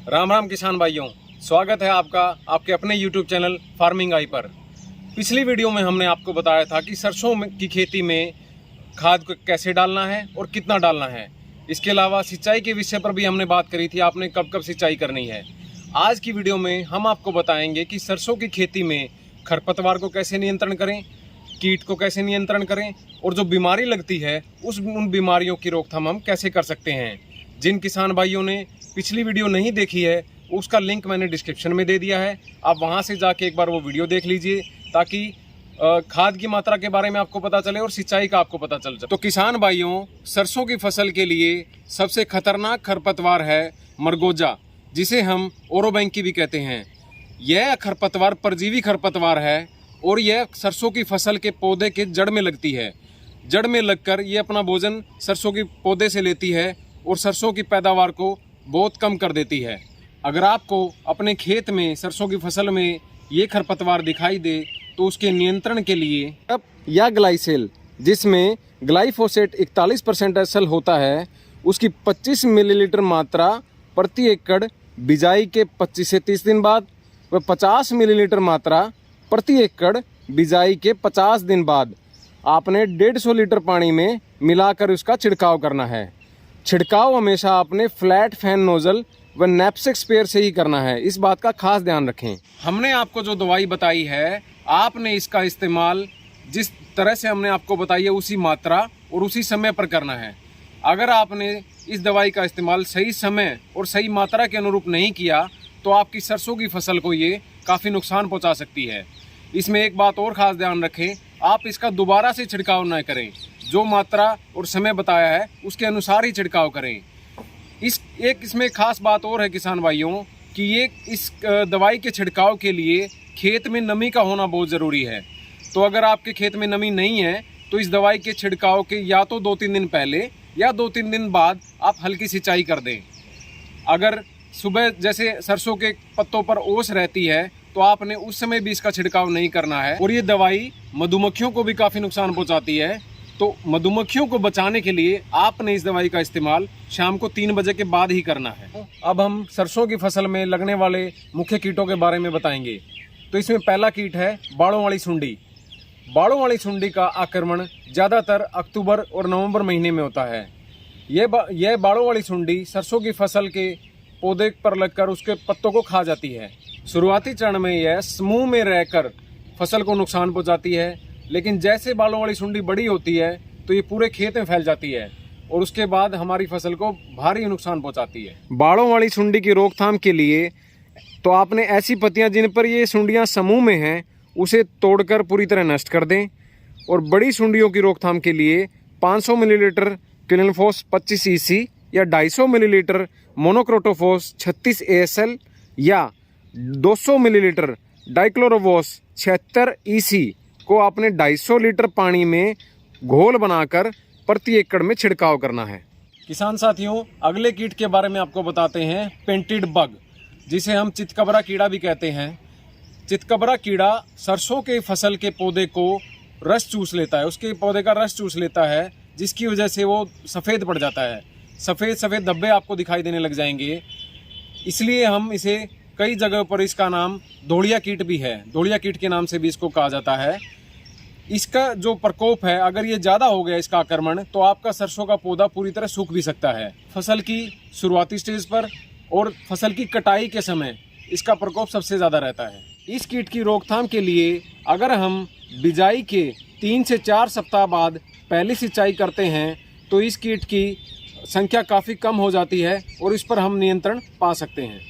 राम राम किसान भाइयों, स्वागत है आपका आपके अपने YouTube चैनल फार्मिंग आई पर। पिछली वीडियो में हमने आपको बताया था कि सरसों की खेती में खाद को कैसे डालना है और कितना डालना है। इसके अलावा सिंचाई के विषय पर भी हमने बात करी थी, आपने कब कब सिंचाई करनी है। आज की वीडियो में हम आपको बताएंगे कि सरसों की खेती में खरपतवार को कैसे नियंत्रण करें, कीट को कैसे नियंत्रण करें और जो बीमारी लगती है उन बीमारियों की रोकथाम हम कैसे कर सकते हैं। जिन किसान भाइयों ने पिछली वीडियो नहीं देखी है उसका लिंक मैंने डिस्क्रिप्शन में दे दिया है, आप वहां से जाके एक बार वो वीडियो देख लीजिए ताकि खाद की मात्रा के बारे में आपको पता चले और सिंचाई का आपको पता चल जाए। तो किसान भाइयों, सरसों की फसल के लिए सबसे खतरनाक खरपतवार है मरगोजा, जिसे हम ओरोबैंकी भी कहते हैं। यह खरपतवार परजीवी खरपतवार है और यह सरसों की फसल के पौधे के जड़ में लगती है। जड़ में लगकर ये अपना भोजन सरसों के पौधे से लेती है और सरसों की पैदावार को बहुत कम कर देती है। अगर आपको अपने खेत में सरसों की फसल में ये खरपतवार दिखाई दे तो उसके नियंत्रण के लिए या ग्लाइसेल, जिसमें ग्लाइफोसेट 41% एसएल होता है, उसकी 25 मिलीलीटर मात्रा प्रति एकड़ बिजाई के 25 से 30 दिन बाद व 50 मिलीलीटर मात्रा प्रति एकड़ बिजाई के 50 दिन बाद आपने 150 लीटर पानी में मिलाकर उसका छिड़काव करना है। छिड़काव हमेशा आपने फ्लैट फैन नोजल व नैपसेक स्प्रेयर से ही करना है, इस बात का खास ध्यान रखें। हमने आपको जो दवाई बताई है, आपने इसका इस्तेमाल जिस तरह से हमने आपको बताई है उसी मात्रा और उसी समय पर करना है। अगर आपने इस दवाई का इस्तेमाल सही समय और सही मात्रा के अनुरूप नहीं किया तो आपकी सरसों की फसल को ये काफ़ी नुकसान पहुंचा सकती है। इसमें एक बात और ख़ास ध्यान रखें, आप इसका दोबारा से छिड़काव न करें। जो मात्रा और समय बताया है उसके अनुसार ही छिड़काव करें। इसमें खास बात और है किसान भाइयों कि ये इस दवाई के छिड़काव के लिए खेत में नमी का होना बहुत ज़रूरी है। तो अगर आपके खेत में नमी नहीं है तो इस दवाई के छिड़काव के या तो 2-3 दिन पहले या 2-3 दिन बाद आप हल्की सिंचाई कर दें। अगर सुबह जैसे सरसों के पत्तों पर ओस रहती है तो आपने उस समय भी इसका छिड़काव नहीं करना है। और ये दवाई मधुमक्खियों को भी काफ़ी नुकसान पहुंचाती है, तो मधुमक्खियों को बचाने के लिए आपने इस दवाई का इस्तेमाल शाम को 3 बजे के बाद ही करना है। अब हम सरसों की फसल में लगने वाले मुख्य कीटों के बारे में बताएंगे। तो इसमें पहला कीट है बाड़ों वाली सुंडी। बाड़ों वाली सुंडी का आक्रमण ज़्यादातर अक्टूबर और नवंबर महीने में होता है। यह बाड़ों वाली सुंडी सरसों की फसल के पौधे पर लगकर उसके पत्तों को खा जाती है। शुरुआती चरण में यह समूह में रहकर फसल को नुकसान पहुंचाती है, लेकिन जैसे बालों वाली सुंडी बड़ी होती है तो ये पूरे खेत में फैल जाती है और उसके बाद हमारी फसल को भारी नुकसान पहुंचाती है। बालों वाली सुंडी की रोकथाम के लिए तो आपने ऐसी पत्तियां जिन पर ये सुंडियां समूह में हैं उसे तोड़कर पूरी तरह नष्ट कर दें। और बड़ी सुंडियों की रोकथाम के लिए 500 मिलीलीटर क्लिनफॉस 25 EC या 250 मिलीलीटर मोनोक्रोटोफॉस 36 ASL या 200 मिलीलीटर डाइक्लोरोवॉस 76 EC को आपने 250 लीटर पानी में घोल बनाकर प्रति एकड़ में छिड़काव करना है। किसान साथियों, अगले कीट के बारे में आपको बताते हैं पेंटिड बग, जिसे हम चितकबरा कीड़ा भी कहते हैं। चितकबरा कीड़ा सरसों के फसल के पौधे को रस चूस लेता है, उसके पौधे का रस चूस लेता है, जिसकी वजह से वो सफ़ेद पड़ जाता है। सफ़ेद सफ़ेद धब्बे आपको दिखाई देने लग जाएंगे। इसलिए हम इसे कई जगह पर इसका नाम धोड़िया कीट भी है, धोड़िया कीट के नाम से भी इसको कहा जाता है। इसका जो प्रकोप है, अगर ये ज़्यादा हो गया इसका आक्रमण, तो आपका सरसों का पौधा पूरी तरह सूख भी सकता है। फसल की शुरुआती स्टेज पर और फसल की कटाई के समय इसका प्रकोप सबसे ज़्यादा रहता है। इस कीट की रोकथाम के लिए अगर हम बिजाई के 3 से 4 सप्ताह बाद पहली सिंचाई करते हैं तो इस कीट की संख्या काफ़ी कम हो जाती है और इस पर हम नियंत्रण पा सकते हैं।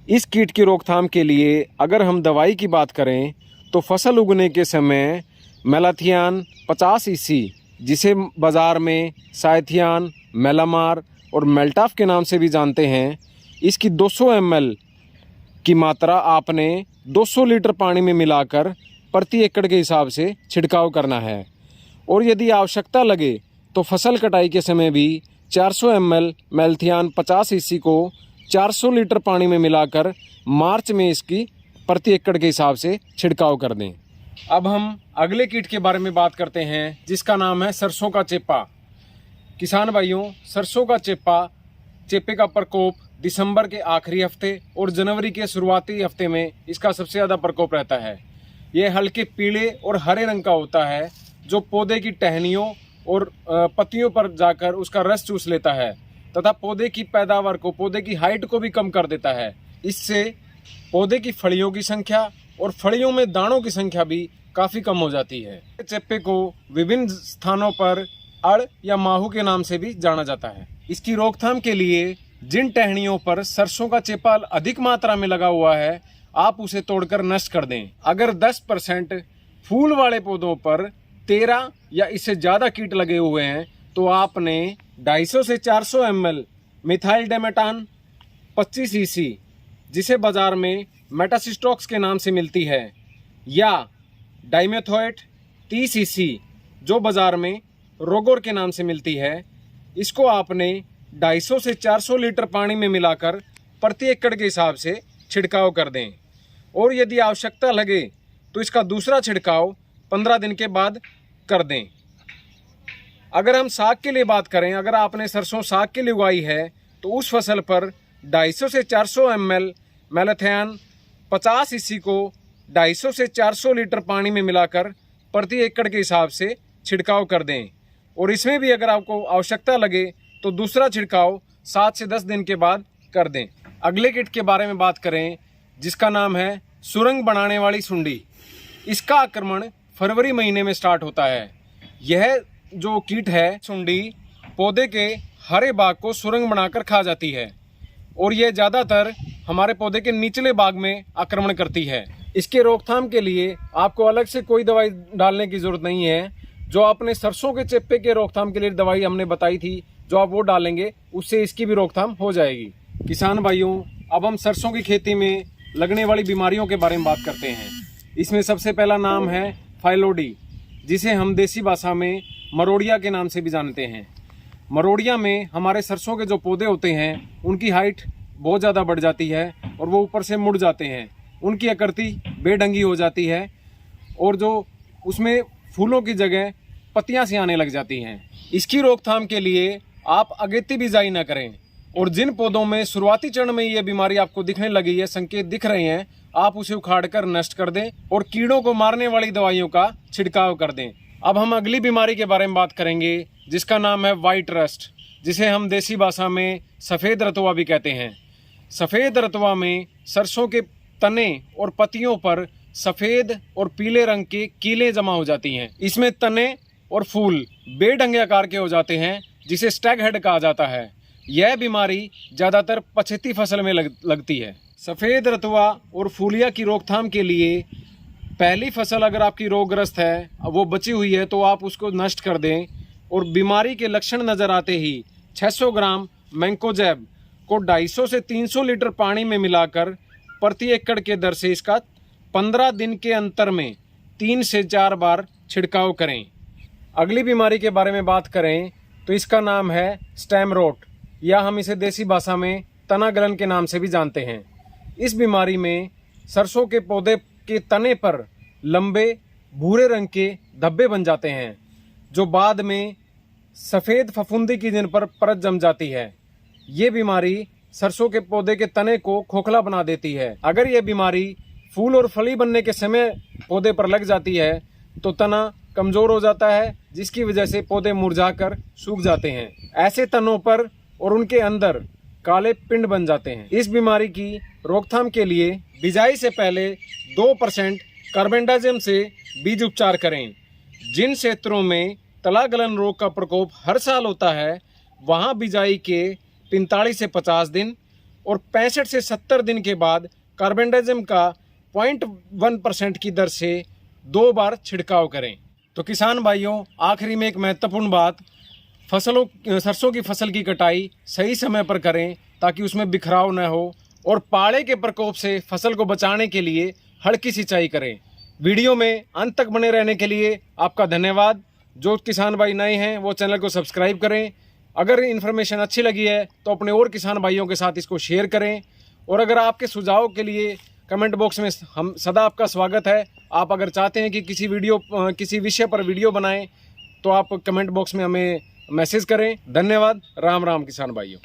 इस कीट की रोकथाम के लिए अगर हम दवाई की बात करें तो फसल उगने के समय मेलाथियान 50 EC, जिसे बाज़ार में साइथियान, मेलामार और मेल्टाफ के नाम से भी जानते हैं, इसकी 200 ml की मात्रा आपने 200 लीटर पानी में मिलाकर प्रति एकड़ के हिसाब से छिड़काव करना है। और यदि आवश्यकता लगे तो फसल कटाई के समय भी 400 ml मेलाथियान 50 EC को 400 लीटर पानी में मिलाकर मार्च में इसकी प्रति एकड़ के हिसाब से छिड़काव कर दें। अब हम अगले कीट के बारे में बात करते हैं, जिसका नाम है सरसों का चेपा। किसान भाइयों, सरसों का चेपे का प्रकोप दिसंबर के आखिरी हफ्ते और जनवरी के शुरुआती हफ्ते में इसका सबसे ज़्यादा प्रकोप रहता है। यह हल्के पीले और हरे रंग का होता है, जो पौधे की टहनियों और पत्तियों पर जाकर उसका रस चूस लेता है तथा पौधे की पैदावार को, पौधे की हाइट को भी कम कर देता है। इससे पौधे की फलियों की संख्या और फलियों में दानों की संख्या भी काफ़ी कम हो जाती है। चेप्पे को विभिन्न स्थानों पर अड़ या माहू के नाम से भी जाना जाता है। इसकी रोकथाम के लिए जिन टहनियों पर सरसों का चेपा अधिक मात्रा में लगा हुआ है, आप उसे तोड़कर नष्ट कर दें। अगर 10% फूल वाले पौधों पर 13 या इससे ज़्यादा कीट लगे हुए हैं तो आपने 250 से 400 ml मिथाइल डेमेटान 25 cc, जिसे बाजार में मेटासिस्टॉक्स के नाम से मिलती है, या डाइमेथोएट 30 cc, जो बाजार में रोगोर के नाम से मिलती है, इसको आपने 250 से 400 लीटर पानी में मिलाकर प्रति एकड़ के हिसाब से छिड़काव कर दें। और यदि आवश्यकता लगे तो इसका दूसरा छिड़काव 15 दिन के बाद कर दें। अगर हम साग के लिए बात करें, अगर आपने सरसों साग के लिए उगाई है तो उस फसल पर 250 से 400 ml मैलाथियन 50 cc को 250 से 400 लीटर पानी में मिलाकर प्रति एकड़ के हिसाब से छिड़काव कर दें। और इसमें भी अगर आपको आवश्यकता लगे तो दूसरा छिड़काव 7 से 10 दिन के बाद कर दें। अगले कीट के बारे में बात करें, जिसका नाम है सुरंग बनाने वाली सुंडी। इसका आक्रमण फरवरी महीने में स्टार्ट होता है। यह जो कीट है सुंडी पौधे के हरे भाग को सुरंग बनाकर खा जाती है और यह ज़्यादातर हमारे पौधे के निचले भाग में आक्रमण करती है। इसके रोकथाम के लिए आपको अलग से कोई दवाई डालने की ज़रूरत नहीं है। जो आपने सरसों के चेप्पे के रोकथाम के लिए दवाई हमने बताई थी, जो आप वो डालेंगे उससे इसकी भी रोकथाम हो जाएगी। किसान भाइयों, अब हम सरसों की खेती में लगने वाली बीमारियों के बारे में बात करते हैं। इसमें सबसे पहला नाम है फाइलोडी, जिसे हम देसी भाषा में मरोड़िया के नाम से भी जानते हैं। मरोड़िया में हमारे सरसों के जो पौधे होते हैं उनकी हाइट बहुत ज़्यादा बढ़ जाती है और वो ऊपर से मुड़ जाते हैं, उनकी आकृति बेढंगी हो जाती है और जो उसमें फूलों की जगह पत्तियां सी आने लग जाती हैं। इसकी रोकथाम के लिए आप अगेती बिजाई न करें और जिन पौधों में शुरुआती चरण में ये बीमारी आपको दिखने लगी है, संकेत दिख रहे हैं, आप उसे उखाड़कर नष्ट कर दें और कीड़ों को मारने वाली दवाइयों का छिड़काव कर दें। अब हम अगली बीमारी के बारे में बात करेंगे, जिसका नाम है वाइट रस्ट, जिसे हम देसी भाषा में सफ़ेद रतुआ भी कहते हैं। सफ़ेद रतुआ में सरसों के तने और पत्तियों पर सफ़ेद और पीले रंग के कीलें जमा हो जाती हैं। इसमें तने और फूल बेढंगे आकार के हो जाते हैं, जिसे स्टैग हेड कहा जाता है। यह बीमारी ज़्यादातर पछेती फसल में लगती है। सफ़ेद रतुआ और फूलिया की रोकथाम के लिए पहली फसल अगर आपकी रोगग्रस्त है, वो बची हुई है, तो आप उसको नष्ट कर दें और बीमारी के लक्षण नज़र आते ही 600 ग्राम मैंकोजेब को 250 से 300 लीटर पानी में मिलाकर प्रति एकड़ के दर से इसका 15 दिन के अंतर में 3 से 4 बार छिड़काव करें। अगली बीमारी के बारे में बात करें तो इसका नाम है स्टेम रोट, या हम इसे देसी भाषा में तना गलन के नाम से भी जानते हैं। इस बीमारी में सरसों के पौधे के तने पर लंबे भूरे रंग के धब्बे बन जाते हैं, जो बाद में सफ़ेद फफूंदी की जिन पर परत जम जाती है। ये बीमारी सरसों के पौधे के तने को खोखला बना देती है। अगर ये बीमारी फूल और फली बनने के समय पौधे पर लग जाती है तो तना कमज़ोर हो जाता है, जिसकी वजह से पौधे मुरझाकर सूख जाते हैं। ऐसे तनों पर और उनके अंदर काले पिंड बन जाते हैं। इस बीमारी की रोकथाम के लिए बिजाई से पहले 2% कार्बेंडाजिम से बीज उपचार करें। जिन क्षेत्रों में तला गलन रोग का प्रकोप हर साल होता है, वहां बिजाई के 45 से 50 दिन और 65 से 70 दिन के बाद कार्बेंडाजिम का 0.1% की दर से 2 बार छिड़काव करें। तो किसान भाइयों, आखिरी में एक महत्वपूर्ण बात, सरसों की फसल की कटाई सही समय पर करें ताकि उसमें बिखराव न हो, और पाले के प्रकोप से फसल को बचाने के लिए हल्की सिंचाई करें। वीडियो में अंत तक बने रहने के लिए आपका धन्यवाद। जो किसान भाई नए हैं वो चैनल को सब्सक्राइब करें। अगर इन्फॉर्मेशन अच्छी लगी है तो अपने और किसान भाइयों के साथ इसको शेयर करें, और अगर आपके सुझाव के लिए कमेंट बॉक्स में हम सदा आपका स्वागत है। आप अगर चाहते हैं कि किसी विषय पर वीडियो बनाएं तो आप कमेंट बॉक्स में हमें मैसेज करें। धन्यवाद। राम राम किसान भाइयों।